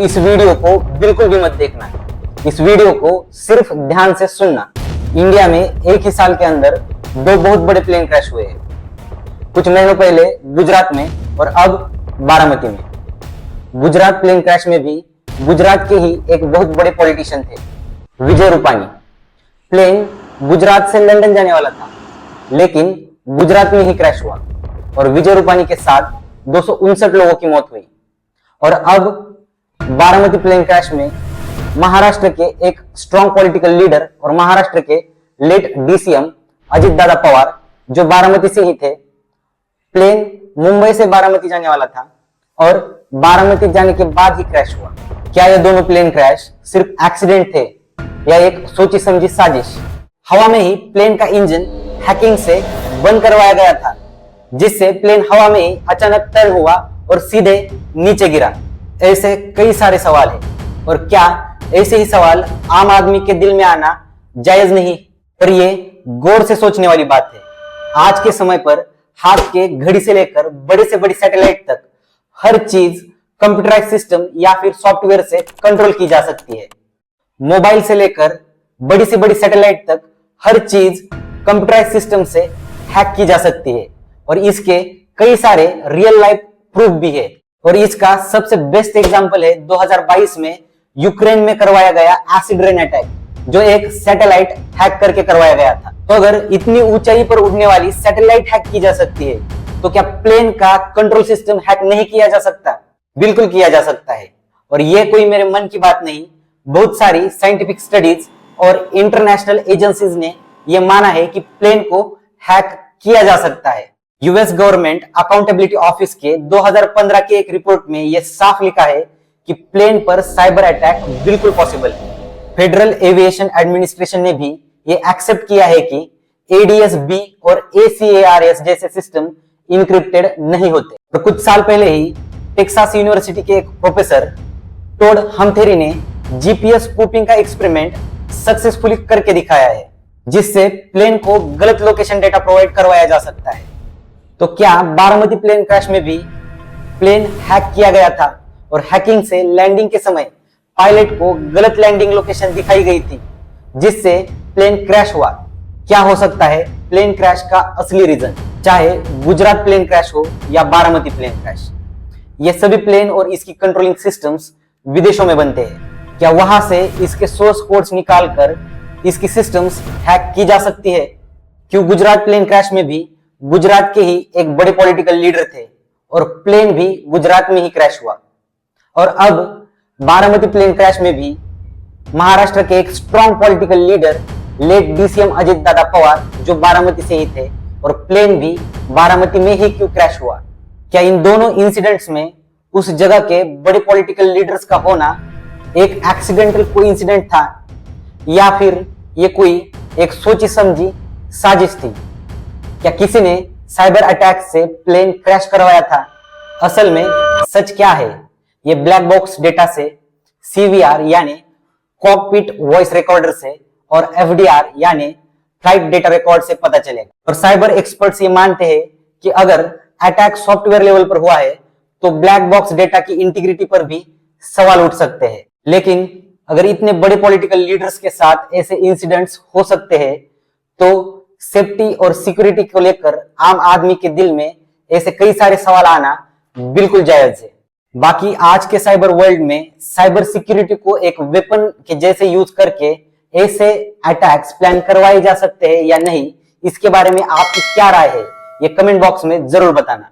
इस वीडियो को बिल्कुल भी मत देखना। इस वीडियो को सिर्फ ध्यान से सुनना। इंडिया में एक ही साल के अंदर दो बहुत बड़े प्लेन क्रैश हुए हैं। कुछ महीनों पहले गुजरात में और अब बारामती में। गुजरात प्लेन क्रैश में भी गुजरात के ही एक बहुत बड़े पॉलिटिशियन थे, विजय रूपानी। प्लेन गुजरात से लंदन जाने वाला था, लेकिन गुजरात में ही क्रैश हुआ और विजय रूपानी के साथ 259 लोगों की मौत हुई। और अब बारामती प्लेन क्रैश में महाराष्ट्र के एक स्ट्रॉन्ग पॉलिटिकल लीडर और महाराष्ट्र के लेट डीसीएम अजित दादा पवार, जो बारामती से ही थे, प्लेन मुंबई से बारामती जाने वाला था और बारामती जाने के बाद ही क्रैश हुआ। क्या ये दोनों प्लेन क्रैश सिर्फ एक्सीडेंट थे या एक सोची समझी साजिश? हवा में ही प्लेन का इंजन हैकिंग से बंद करवाया गया था, जिससे प्लेन हवा में ही अचानक टर्न हुआ और सीधे नीचे गिरा। ऐसे कई सारे सवाल हैं और क्या ऐसे ही सवाल आम आदमी के दिल में आना जायज नहीं? पर ये गौर से सोचने वाली बात है। आज के समय पर हाथ के घड़ी से लेकर बड़े से बड़ी सैटेलाइट तक हर चीज कंप्यूटराइज सिस्टम या फिर सॉफ्टवेयर से कंट्रोल की जा सकती है। मोबाइल से लेकर बड़ी से बड़ी सैटेलाइट तक हर चीज कंप्यूटराइज सिस्टम से हैक की जा सकती है और इसके कई सारे रियल लाइफ प्रूफ भी है। और इसका सबसे बेस्ट एग्जांपल है 2022 में यूक्रेन में करवाया गया एसिड रेन अटैक, जो एक सैटेलाइट हैक करके करवाया गया था। तो अगर इतनी ऊंचाई पर उड़ने वाली सैटेलाइट हैक की जा सकती है, तो क्या प्लेन का कंट्रोल सिस्टम हैक नहीं किया जा सकता? बिल्कुल किया जा सकता है। और ये कोई मेरे मन की बात नहीं, बहुत सारी साइंटिफिक स्टडीज और इंटरनेशनल एजेंसीज ने यह माना है कि प्लेन को हैक किया जा सकता है। यूएस गवर्नमेंट अकाउंटेबिलिटी ऑफिस के 2015 के एक रिपोर्ट में यह साफ लिखा है कि प्लेन पर साइबर अटैक बिल्कुल पॉसिबल है। फेडरल एविएशन एडमिनिस्ट्रेशन ने भी यह एक्सेप्ट किया है कि ADS-B और ACARS जैसे सिस्टम इनक्रिप्टेड नहीं होते। और कुछ साल पहले ही टेक्सास यूनिवर्सिटी के एक प्रोफेसर टोड हमथेरी ने GPS स्पूफिंग का एक्सपेरिमेंट सक्सेसफुली करके दिखाया है, जिससे प्लेन को गलत लोकेशन डेटा प्रोवाइड करवाया जा सकता है। तो क्या बारामती प्लेन क्रैश में भी प्लेन हैक किया गया था और हैकिंग से लैंडिंग के समय पायलट को गलत लैंडिंग लोकेशन दिखाई गई थी, जिससे प्लेन क्रैश हुआ? क्या हो सकता है प्लेन क्रैश का असली रीजन, चाहे गुजरात प्लेन क्रैश हो या बारामती प्लेन क्रैश? ये सभी प्लेन और इसकी कंट्रोलिंग सिस्टम्स विदेशों में बनते हैं। क्या वहां से इसके सोर्स कोड्स निकालकर इसकी सिस्टम्स हैक की जा सकती है? क्यों गुजरात प्लेन क्रैश में भी गुजरात के ही एक बड़े पॉलिटिकल लीडर थे और प्लेन भी गुजरात में ही क्रैश हुआ? और अब बारामती प्लेन क्रैश में भी महाराष्ट्र के एक strong political leader late DCM Ajit Dada Pawar, जो बारामती से ही थे, और प्लेन भी बारामती में ही क्यों क्रैश हुआ? क्या इन दोनों इंसिडेंट्स में उस जगह के बड़े पॉलिटिकल लीडर्स का होना एक एक्सीडेंटल कोइंसिडेंट था या फिर ये कोई एक सोची समझी साजिश थी? क्या किसी ने साइबर अटैक से प्लेन क्रैश करवाया था? असल में सच क्या है, ये ब्लैक बॉक्स डेटा से, CVR यानी कॉकपिट वॉइस रिकॉर्डर से और FDR यानी फ्लाइट डेटा रिकॉर्ड से पता चलेगा। और साइबर एक्सपर्ट्स ये मानते हैं कि अगर अटैक सॉफ्टवेयर लेवल पर हुआ है तो ब्लैक बॉक्स डेटा की इंटीग्रिटी पर भी सवाल उठ सकते हैं। लेकिन अगर इतने बड़े पॉलिटिकल लीडर्स के साथ ऐसे इंसिडेंट्स हो सकते हैं, तो सेफ्टी और सिक्योरिटी को लेकर आम आदमी के दिल में ऐसे कई सारे सवाल आना बिल्कुल जायज है। बाकी आज के साइबर वर्ल्ड में साइबर सिक्योरिटी को एक वेपन के जैसे यूज करके ऐसे अटैक्स प्लान करवाए जा सकते हैं या नहीं, इसके बारे में आपकी क्या राय है, ये कमेंट बॉक्स में जरूर बताना।